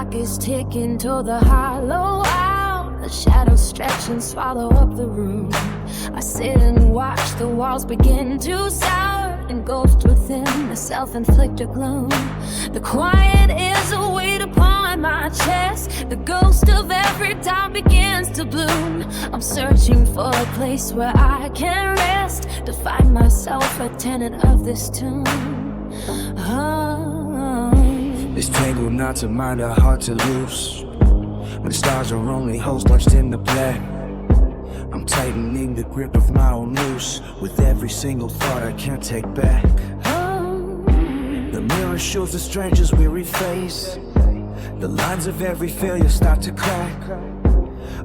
clock is ticking to the hollow hour. The shadows stretch and swallow up the room. I sit and watch the walls begin to sour and ghost within the self-inflicted gloom. The quiet is a weight upon my chest. The ghost of every doubt begins to bloom. I'm searching for a place where I can rest, to find myself a tenant of this tomb. These tangled knots of mine are hard to loose. When the stars are only holes punched in the black, I'm tightening the grip of my own noose, with every single thought I can't take back. The mirror shows the stranger's weary face. The lines of every failure start to crack.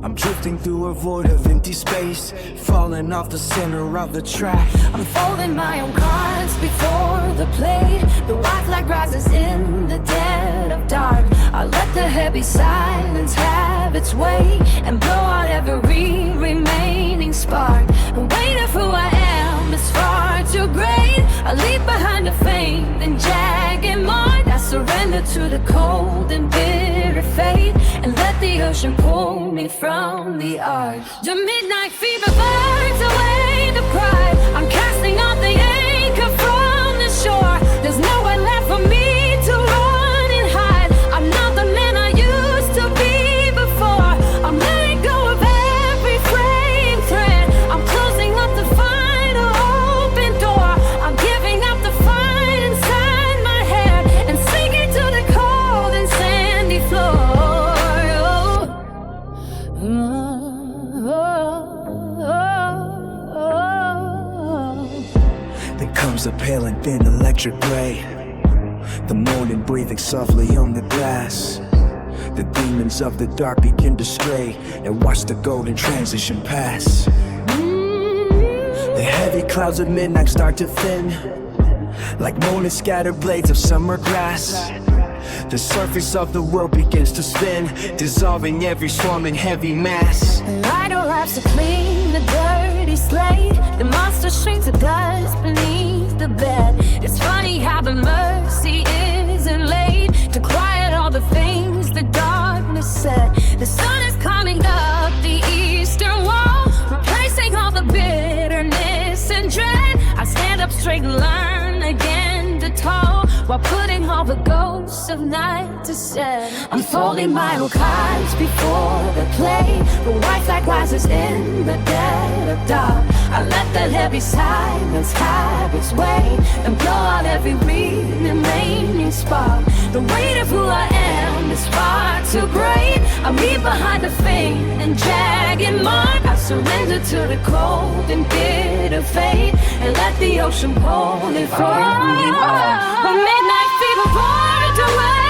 I'm drifting through a void of empty space, falling off the center of the track. I'm folding my own cards before the play. The white flag rises in the dead of dark. I let the heavy silence have its way and blow out every remaining spark. The weight of who I am is far too great. I leave behind a faint and jagged mark. I surrender to the cold and bitter fate and let the ocean pull me from the arc. The midnight fever burns away the pride. I'm casting off the anchor from the shore. There's nowhere left for me to run and hide. I'm not the man I used to be before. I'm letting go of every fraying thread. I'm closing up the final open door. I'm giving up the fight inside my head and sinking to the cold and sandy floor. Then comes a pale and thin electric ray, the morning breathing softly on the glass. The demons of the dark begin to stray and watch the golden transition pass. The heavy clouds of midnight start to thin, like morning scattered blades of summer grass. The surface of the world begins to spin, dissolving every swarming heavy mass. The light arrives to clean the dirty slate. The monster shrinks to dust beneath the bed. It's funny how the mercy isn't laid to quiet all the things the darkness said. The sun is climbing up the eastern wall, replacing all the bitterness and dread. I stand up straight and learn again to talk, while putting all the ghosts of night to bed. I'm folding my own cards before the play. The white flag rises in the dead of dark. I let that heavy silence have its way and blow out every remaining spark. The weight of who I am is far too great. I leave behind a faint and jagged mark. I surrender to the cold and bitter fate and let the ocean pull me from the arc. A midnight fever burned away.